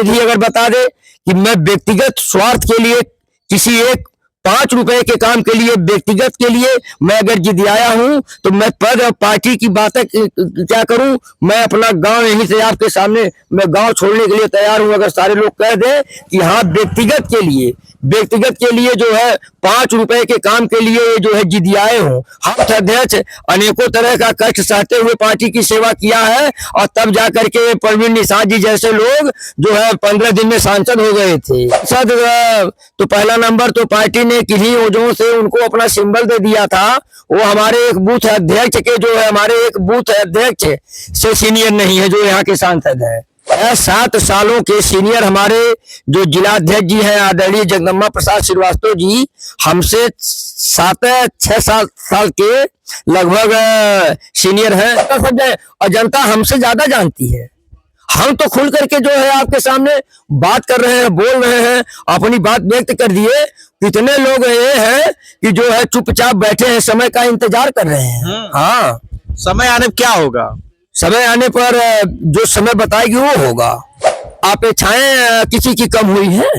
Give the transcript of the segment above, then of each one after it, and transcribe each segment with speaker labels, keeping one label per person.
Speaker 1: भी अगर बता दे कि मैं व्यक्तिगत स्वार्थ के लिए किसी एक 5 रुपए के काम के लिए व्यक्तिगत के लिए मैं अगर जिद आया हूं तो मैं पद और पार्टी की बातें क्या करूं। मैं अपना गांव यहीं से आपके सामने मैं गांव छोड़ने के लिए तैयार हूं। अगर सारे लोग कह दें कि हाँ व्यक्तिगत के लिए जो है 5 रुपए के काम के लिए जो है जिदियाए हो। हम अध्यक्ष अनेकों तरह का कष्ट सहते हुए पार्टी की सेवा किया है और तब जाकर के परवीन निषाद जी जैसे लोग जो है 15 दिन में सांसद हो गए थे। तो पहला नंबर तो पार्टी ने किन्हीं वजहों से उनको अपना सिंबल दे दिया था। वो हमारे एक बूथ अध्यक्ष के जो है हमारे एक बूथ अध्यक्ष से सीनियर नहीं है जो यहाँ के सांसद है। 7 सालों के सीनियर हमारे जो जिलाध्यक्ष जी हैं आदरणीय जगदम्बा प्रसाद श्रीवास्तव जी हमसे 6 साल के लगभग सीनियर हैं और जनता हमसे ज्यादा जानती है। हम तो खुल करके जो है आपके सामने बात कर रहे हैं, बोल रहे हैं, अपनी बात व्यक्त कर दिए। कितने लोग ये हैं कि जो है चुपचाप बैठे हैं, समय का इंतजार कर रहे हैं। हाँ,
Speaker 2: समय आने पर क्या होगा?
Speaker 1: समय आने पर जो समय बताएगी वो होगा। अपेक्षाएं किसी की कम हुई है।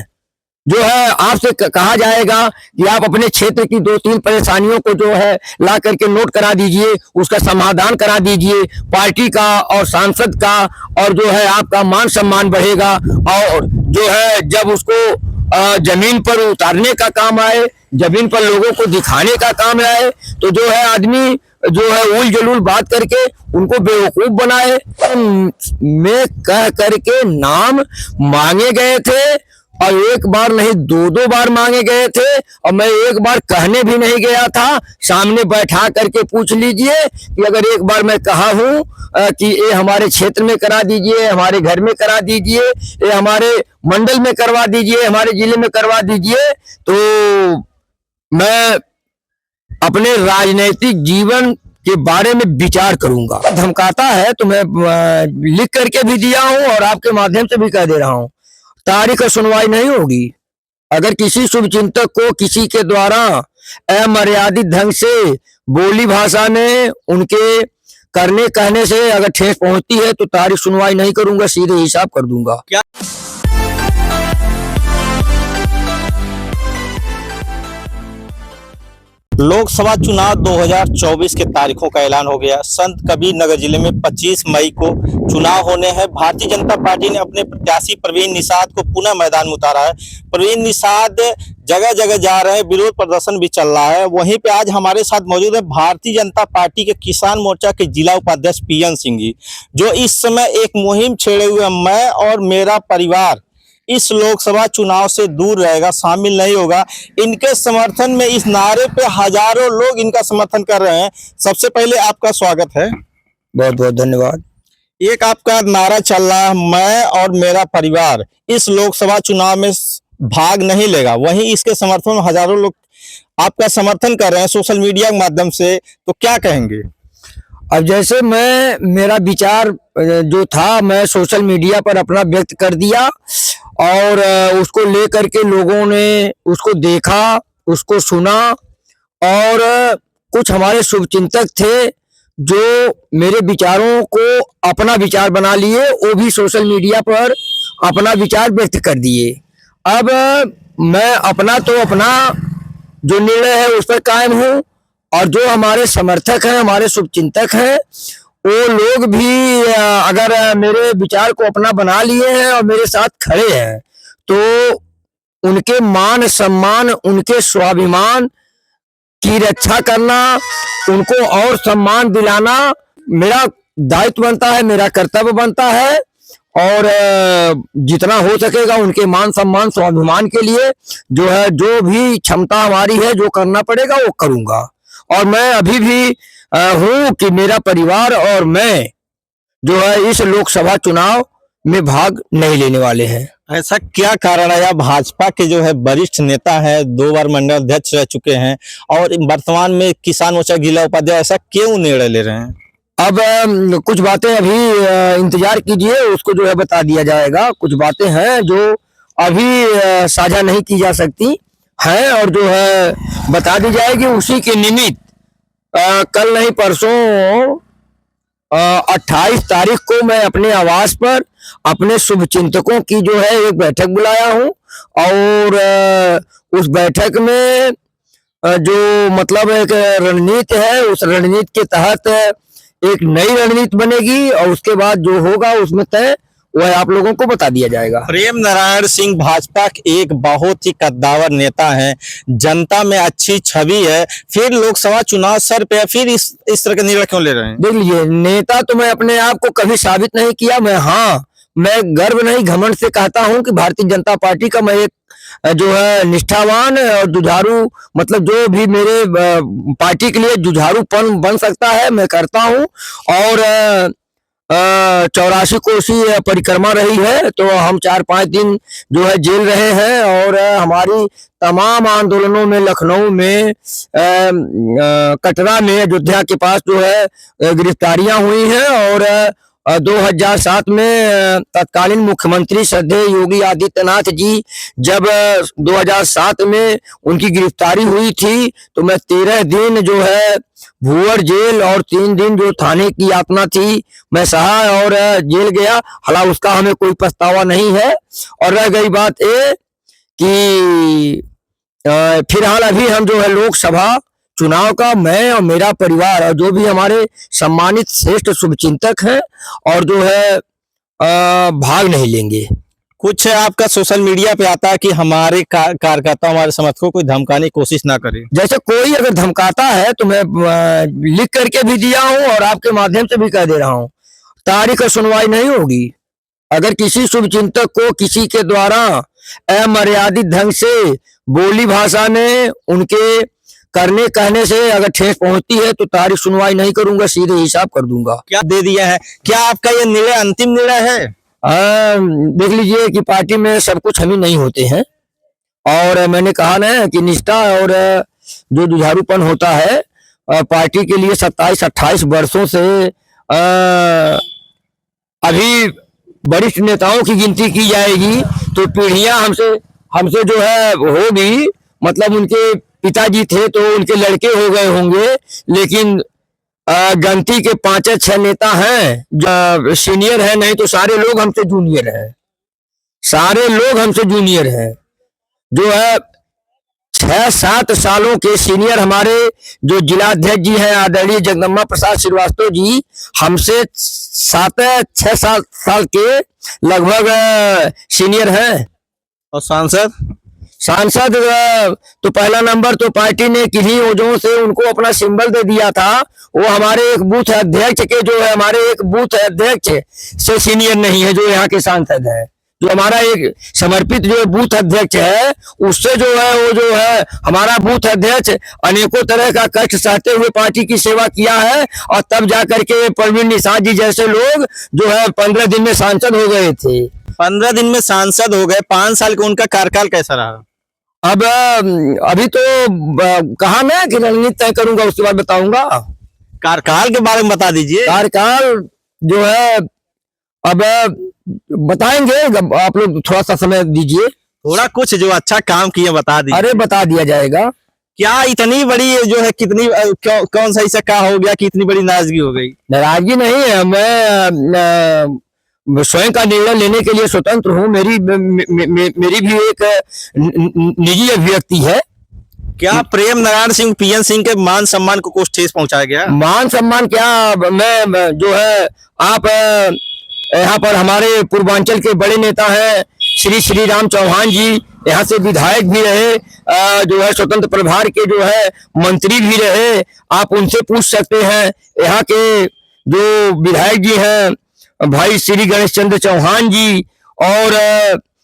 Speaker 1: जो है आपसे कहा जाएगा कि आप अपने क्षेत्र की 2-3 परेशानियों को जो है ला करके नोट करा दीजिए, उसका समाधान करा दीजिए। पार्टी का और सांसद का और जो है आपका मान सम्मान बढ़ेगा। और जो है जब उसको जमीन पर उतारने का काम आए, जमीन पर लोगों को दिखाने का काम आए तो जो है आदमी जो है उल जलूल बात करके उनको बेवकूफ बनाए। में कह करके नाम मांगे गए थे और एक बार नहीं 2-2 बार मांगे गए थे और मैं एक बार कहने भी नहीं गया था। सामने बैठा करके पूछ लीजिए कि अगर एक बार मैं कहा हूं कि ये हमारे क्षेत्र में करा दीजिए, हमारे घर में करा दीजिए, ये हमारे मंडल में करवा दीजिए, हमारे जिले में करवा दीजिए, तो मैं अपने राजनीतिक जीवन के बारे में विचार करूंगा। धमकाता है तो मैं लिख करके भी दिया हूं और आपके माध्यम से भी कह दे रहा हूं, तारीख सुनवाई नहीं होगी। अगर किसी शुभचिंतक को किसी के द्वारा अमर्यादित ढंग से बोली भाषा में उनके करने कहने से अगर ठेस पहुंचती है तो तारीख सुनवाई नहीं करूंगा, सीधे हिसाब कर दूंगा।
Speaker 2: क्या लोकसभा चुनाव 2024 के तारीखों का ऐलान हो गया। संत कबीर नगर जिले में 25 मई को चुनाव होने हैं। भारतीय जनता पार्टी ने अपने प्रत्याशी परवीन निषाद को पुनः मैदान में उतारा है। परवीन निषाद जगह जगह जा रहे हैं, विरोध प्रदर्शन भी चल रहा है। वहीं पे आज हमारे साथ मौजूद है भारतीय जनता पार्टी के किसान मोर्चा के जिला उपाध्यक्ष पीएन सिंह जी, जो इस समय एक मुहिम छेड़े हुए मैं और मेरा परिवार इस लोकसभा चुनाव से दूर रहेगा, शामिल नहीं होगा। इनके समर्थन में इस नारे पे हजारों लोग इनका समर्थन कर रहे हैं। सबसे पहले आपका स्वागत है।
Speaker 1: बहुत बहुत धन्यवाद।
Speaker 2: एक आपका नारा चल रहा है, मैं और मेरा परिवार इस लोकसभा चुनाव में भाग नहीं लेगा, वहीं इसके समर्थन में हजारों लोग आपका समर्थन कर रहे हैं सोशल मीडिया के माध्यम से, तो क्या कहेंगे?
Speaker 1: अब जैसे मेरा विचार जो था मैं सोशल मीडिया पर अपना व्यक्त कर दिया और उसको लेकर के लोगों ने उसको देखा, उसको सुना और कुछ हमारे शुभचिंतक थे जो मेरे विचारों को अपना विचार बना लिए, वो भी सोशल मीडिया पर अपना विचार व्यक्त कर दिए। अब मैं अपना जो निर्णय है उस पर कायम हूँ और जो हमारे समर्थक हैं, हमारे शुभचिंतक हैं, वो लोग भी अगर मेरे विचार को अपना बना लिए हैं और मेरे साथ खड़े हैं तो उनके मान सम्मान, उनके स्वाभिमान की रक्षा करना, उनको और सम्मान दिलाना मेरा दायित्व बनता है, मेरा कर्तव्य बनता है। और जितना हो सकेगा उनके मान सम्मान स्वाभिमान के लिए जो है जो भी क्षमता हमारी है जो करना पड़ेगा वो करूंगा। और मैं अभी भी हूं कि मेरा परिवार और मैं जो है इस लोकसभा चुनाव में भाग नहीं लेने वाले हैं।
Speaker 2: ऐसा क्या कारण है? भाजपा के जो है वरिष्ठ नेता है, 2 बार मंडल अध्यक्ष रह चुके हैं और वर्तमान में किसान मोर्चा जिला उपाध्यक्ष, ऐसा क्यों निर्णय ले रहे हैं?
Speaker 1: अब कुछ बातें अभी इंतजार कीजिए, उसको जो है बता दिया जाएगा। कुछ बातें हैं जो अभी साझा नहीं की जा सकती हैं और जो है बता दी जाएगी। उसी के निमित्त कल नहीं परसों 28 तारीख को मैं अपने आवास पर अपने शुभचिंतकों की जो है एक बैठक बुलाया हूँ। और उस बैठक में जो मतलब एक रणनीति है, उस रणनीति के तहत एक नई रणनीति बनेगी और उसके बाद जो होगा उसमें तय वह आप लोगों को बता दिया जाएगा।
Speaker 2: प्रेम नारायण सिंह भाजपा के एक बहुत ही कद्दावर नेता हैं, जनता में अच्छी छवि है, फिर लोकसभा चुनाव सर पे है, फिर इस तरह का निर्णय क्यों ले रहे हैं?
Speaker 1: देख लीजिए, नेता तो मैं अपने आप को कभी साबित नहीं किया। मैं गर्व नहीं घमंड से कहता हूं कि भारतीय जनता पार्टी का मैं एक जो है निष्ठावान और जुझारू, मतलब जो भी मेरे पार्टी के लिए जुझारूपन बन सकता है मैं करता हूं। और 84 कोसी परिक्रमा रही है, तो हम 4-5 दिन जो है जेल रहे हैं। और हमारी तमाम आंदोलनों में, लखनऊ में, कटरा में, अयोध्या के पास जो है गिरफ्तारियां हुई हैं। और 2007 में तत्कालीन मुख्यमंत्री श्रद्धेय योगी आदित्यनाथ जी जब 2007 में उनकी गिरफ्तारी हुई थी, तो मैं 13 दिन जो है भूअर जेल और 3 दिन जो थाने की यातना थी मैं सहा और जेल गया। हालांकि उसका हमें कोई पछतावा नहीं है। और रह गई बात ये कि फिलहाल अभी हम जो है लोकसभा चुनाव का मैं और मेरा परिवार और जो भी हमारे सम्मानित श्रेष्ठ शुभचिंतक हैं और जो है भाग नहीं लेंगे।
Speaker 2: कुछ आपका सोशल मीडिया पे आता है कि हमारे कार्यकर्ता, हमारे समर्थकों को धमकाने की कोशिश ना करें।
Speaker 1: जैसे कोई अगर धमकाता है तो मैं लिख करके भी दिया हूं और आपके माध्यम से भी कह दे रहा हूं, तारीख सुनवाई नहीं होगी। अगर किसी शुभचिंतक को किसी के द्वारा अमर्यादित ढंग से बोली भाषा में उनके करने कहने से अगर ठेस पहुंचती है तो तारीख सुनवाई नहीं करूंगा, सीधे हिसाब कर दूंगा।
Speaker 2: क्या दे दिया है? क्या आपका ये निर्णय अंतिम निर्णय है?
Speaker 1: देख लीजिए कि पार्टी में सब कुछ हम ही नहीं होते हैं। और मैंने कहा ना कि निष्ठा और जो जुझारूपन होता है पार्टी के लिए 27-28 वर्षों से अभी वरिष्ठ नेताओं की गिनती की जाएगी तो पीढ़ियां हमसे जो है होगी। मतलब उनके पिताजी थे तो उनके लड़के हो गए होंगे, लेकिन गिनती के 5-6 नेता हैं जो सीनियर है, नहीं तो सारे लोग हमसे जूनियर हैं। सारे लोग हमसे जूनियर हैं। जो है 6-7 सालों के सीनियर हमारे जो जिलाध्यक्ष जी हैं आदरणीय जगदम्बा प्रसाद श्रीवास्तव जी, हमसे 7-6 साल के लगभग सीनियर हैं।
Speaker 2: और
Speaker 1: सांसद तो पहला नंबर तो पार्टी ने किन्हीं वजहों से उनको अपना सिंबल दे दिया था। वो हमारे एक बूथ अध्यक्ष के जो है, हमारे एक बूथ अध्यक्ष से सीनियर नहीं है जो यहाँ के सांसद है। जो हमारा एक समर्पित जो बूथ अध्यक्ष है उससे जो है वो जो है हमारा बूथ अध्यक्ष अनेकों तरह का कष्ट सहते हुए पार्टी की सेवा किया है। और तब जाकर के परवीन निषाद जी जैसे लोग जो है 15 दिन में सांसद हो गए थे।
Speaker 2: 15 दिन में सांसद हो गए। 5 साल का उनका कार्यकाल कैसा रहा?
Speaker 1: अब अभी तो कहा मैं कि रणनीति तय करूंगा, उसके बाद बताऊंगा।
Speaker 2: कार्यकाल के बारे में बता दीजिए।
Speaker 1: कार्यकाल जो है अब बताएंगे, आप लोग थोड़ा सा समय दीजिए।
Speaker 2: थोड़ा कुछ जो अच्छा काम किए बता दीजिए।
Speaker 1: अरे बता दिया जाएगा।
Speaker 2: क्या इतनी बड़ी जो है कितनी कौन सा ऐसा क्या हो गया कि इतनी बड़ी नाराजगी हो गई?
Speaker 1: नाराजगी नहीं है, मैं स्वयं का निर्णय लेने के लिए स्वतंत्र हूँ। मेरी भी एक निजी अभिव्यक्ति है।
Speaker 2: क्या प्रेम नारायण सिंह, पीएन सिंह के मान सम्मान को कुछ ठेस पहुंचाया गया?
Speaker 1: मान सम्मान क्या, मैं जो है आप यहाँ पर हमारे पूर्वांचल के बड़े नेता हैं श्री राम चौहान जी, यहाँ से विधायक भी रहे, जो है स्वतंत्र प्रभार के जो है मंत्री भी रहे। आप उनसे पूछ सकते हैं। यहाँ के जो विधायक जी हैं भाई श्री गणेश चंद्र चौहान जी, और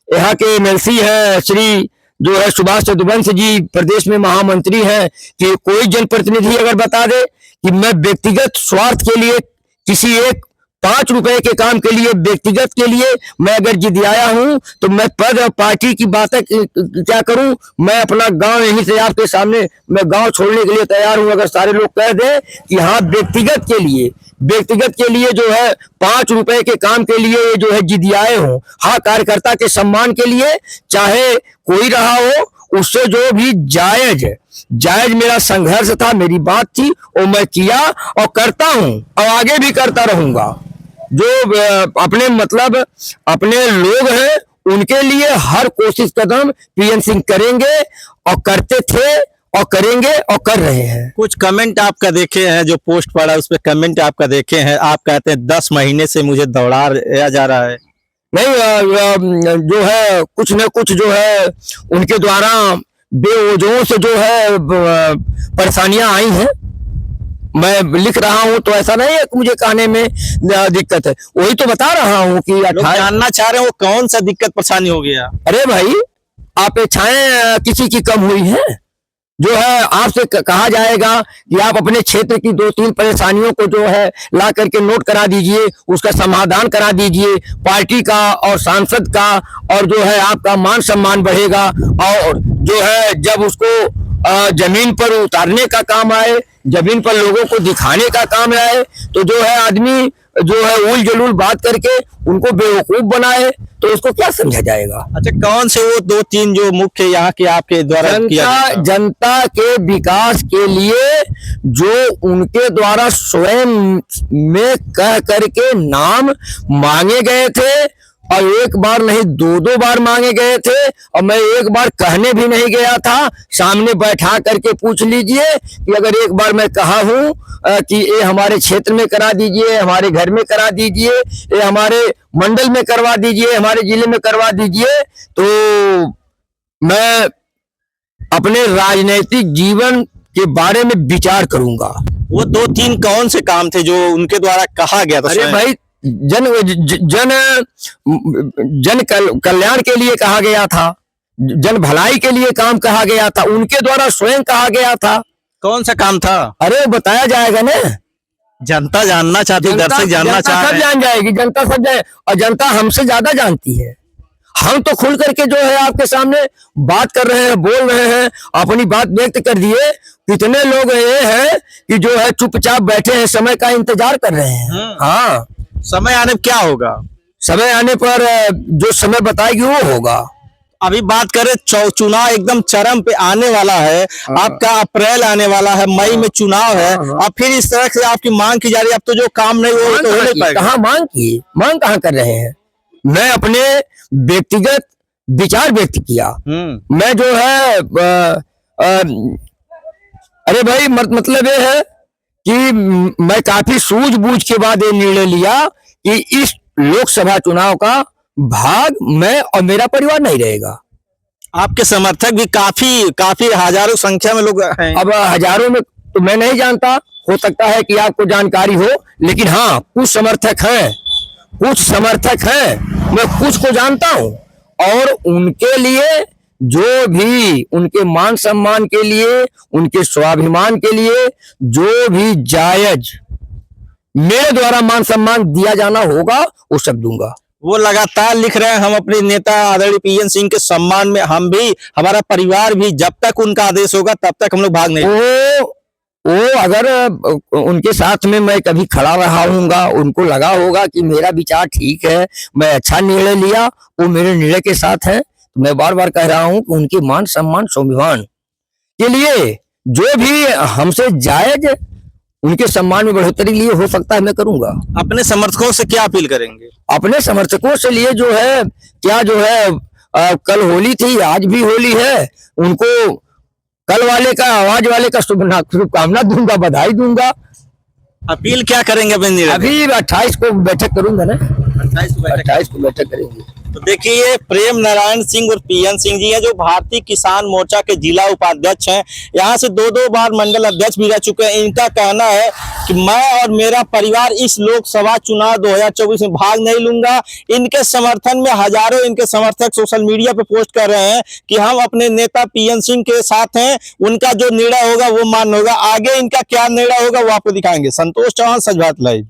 Speaker 1: यहाँ के एमएलसी हैं श्री जो है सुभाष चतुर्वेदी जी, प्रदेश में महामंत्री हैं। कि कोई जनप्रतिनिधि अगर बता दे कि मैं व्यक्तिगत स्वार्थ के लिए किसी एक 5 रुपए के काम के लिए, व्यक्तिगत के लिए मैं अगर जिद आया हूं तो मैं पद और पार्टी की बातें क्या करूं। मैं अपना गांव यहीं से आपके सामने, मैं गांव छोड़ने के लिए तैयार हूं। अगर सारे लोग कह दें कि हाँ व्यक्तिगत के लिए जो है 5 रुपए के काम के लिए जो है जिदियाए हो, हाँ कार्यकर्ता के सम्मान के लिए चाहे कोई रहा हो उससे जो भी जायज जायज मेरा संघर्ष था, मेरी बात थी, वो मैं किया और करता हूं और आगे भी करता रहूंगा। जो अपने मतलब अपने लोग हैं उनके लिए हर कोशिश कदम पीएन सिंह करेंगे और करते थे और करेंगे और कर रहे हैं।
Speaker 2: कुछ कमेंट आपका देखे हैं, जो पोस्ट पड़ा उस पे कमेंट आपका देखे हैं, आप कहते हैं 10 महीने से मुझे दौड़ाया जा रहा है।
Speaker 1: नहीं, जो है कुछ न कुछ जो है उनके द्वारा बेवजहों से जो है परेशानियां आई हैं। मैं लिख रहा हूं तो ऐसा नहीं है कि मुझे कहने में दिक्कत है, वही तो बता रहा हूं कि
Speaker 2: लोग जानना चाह रहे हैं वो कौन सा दिक्कत परेशानी हो गया।
Speaker 1: अरे भाई, अपेक्षाएं किसी की कम हुई हैं? जो है आपसे कहा जाएगा कि आप अपने क्षेत्र की 2-3 परेशानियों को जो है ला करके नोट करा दीजिए, उसका समाधान करा दीजिए, पार्टी का और सांसद का, और जो है आपका मान सम्मान बढ़ेगा। और जो है जब उसको जमीन पर उतारने का काम आए, जमीन पर लोगों को दिखाने का काम आए, तो जो है आदमी जो है उल जलूल बात करके उनको बेवकूफ बनाए, तो उसको क्या समझा जाएगा?
Speaker 2: अच्छा, कौन से वो 2-3 जो मुख्य यहाँ के आपके द्वारा
Speaker 1: जनता के विकास के लिए जो उनके द्वारा स्वयं में कह करके नाम मांगे गए थे, और एक बार नहीं 2-2 बार मांगे गए थे, और मैं एक बार कहने भी नहीं गया था। सामने बैठा करके पूछ लीजिए कि अगर एक बार मैं कहा हूं कि ये हमारे क्षेत्र में करा दीजिए, हमारे घर में करा दीजिए, ये हमारे मंडल में करवा दीजिए, हमारे जिले में करवा दीजिए, तो मैं अपने राजनीतिक जीवन के बारे में विचार करूंगा।
Speaker 2: वो 2-3 कौन से काम थे जो उनके द्वारा कहा गया था?
Speaker 1: अरे भाई, जन कल्याण के लिए कहा गया था, जन भलाई के लिए काम कहा गया था, उनके द्वारा स्वयं कहा गया था।
Speaker 2: कौन सा काम था?
Speaker 1: अरे बताया जाएगा ना,
Speaker 2: जनता जानना चाहती, दर्शक जानना चाह रहे हैं।
Speaker 1: सब जान जाएगी, जनता सब जाए, और जनता हमसे ज्यादा जानती है। हम तो खुल करके जो है आपके सामने बात कर रहे हैं, बोल रहे हैं, अपनी बात व्यक्त कर दिए। कितने लोग ये हैं कि जो है चुपचाप बैठे हैं, समय का इंतजार कर रहे हैं। हाँ,
Speaker 2: समय आने पर क्या होगा?
Speaker 1: समय आने पर जो समय बताएगी वो होगा।
Speaker 2: अभी बात करें चुनाव एकदम चरम पे आने वाला है। आपका अप्रैल आने वाला है, मई में चुनाव है। अब फिर इस तरह से आपकी मांग की जा रही है, अब तो जो काम नहीं वो तो हो नहीं पाएगा।
Speaker 1: कहाँ मांग की? मांग कहाँ कर रहे हैं? मैं अपने व्यक्तिगत विचार व्यक्त किया। मैं जो है अरे भाई, मतलब ये है कि मैं काफी सूझबूझ के बाद ये निर्णय लिया कि इस लोकसभा चुनाव का भाग मैं और मेरा परिवार नहीं रहेगा।
Speaker 2: आपके समर्थक भी काफी हजारों संख्या में लोग हैं।
Speaker 1: अब हजारों में तो मैं नहीं जानता, हो सकता है कि आपको जानकारी हो, लेकिन हाँ कुछ समर्थक हैं, मैं कुछ को जानता हूं, और उनके लिए जो भी उनके मान सम्मान के लिए, उनके स्वाभिमान के लिए जो भी जायज मेरे द्वारा मान सम्मान दिया जाना होगा वो सब दूंगा।
Speaker 2: वो लगातार लिख रहे हैं, हम अपने नेता आदरणीय पीएन सिंह के सम्मान में, हम भी, हमारा परिवार भी, जब तक उनका आदेश होगा तब तक हम लोग भाग नहीं।
Speaker 1: वो अगर उनके साथ में मैं कभी खड़ा रहा हूँगा, उनको लगा होगा कि मेरा विचार ठीक है, मैं अच्छा निर्णय लिया, वो मेरे निर्णय के साथ है, तो मैं बार बार कह रहा हूँ कि उनके मान सम्मान स्वाभिमान के लिए जो भी हमसे जायज उनके सम्मान में बढ़ोतरी लिए हो सकता है मैं करूंगा।
Speaker 2: अपने समर्थकों से क्या अपील करेंगे? अपने
Speaker 1: समर्थकों से लिए जो है क्या, जो है कल होली थी, आज भी होली है, उनको कल वाले का, आवाज वाले का शुभकामना दूंगा, बधाई दूंगा।
Speaker 2: अपील क्या करेंगे अपने?
Speaker 1: अभी 28 को बैठक करूंगा ना, 28 को बैठक करेंगे।
Speaker 2: तो देखिए, प्रेम नारायण सिंह और पीएन सिंह जी हैं, जो भारतीय किसान मोर्चा के जिला उपाध्यक्ष हैं। यहाँ से 2-2 बार मंडल अध्यक्ष भी रह चुके हैं। इनका कहना है कि मैं और मेरा परिवार इस लोकसभा चुनाव 2024 में भाग नहीं लूंगा। इनके समर्थन में हजारों इनके समर्थक सोशल मीडिया पे पोस्ट कर रहे हैं कि हम अपने नेता पीएन सिंह के साथ हैं, उनका जो निर्णय होगा वो मान्य होगा। आगे इनका क्या निर्णय होगा वो आपको दिखाएंगे। संतोष चौहान, सच बात लाइव।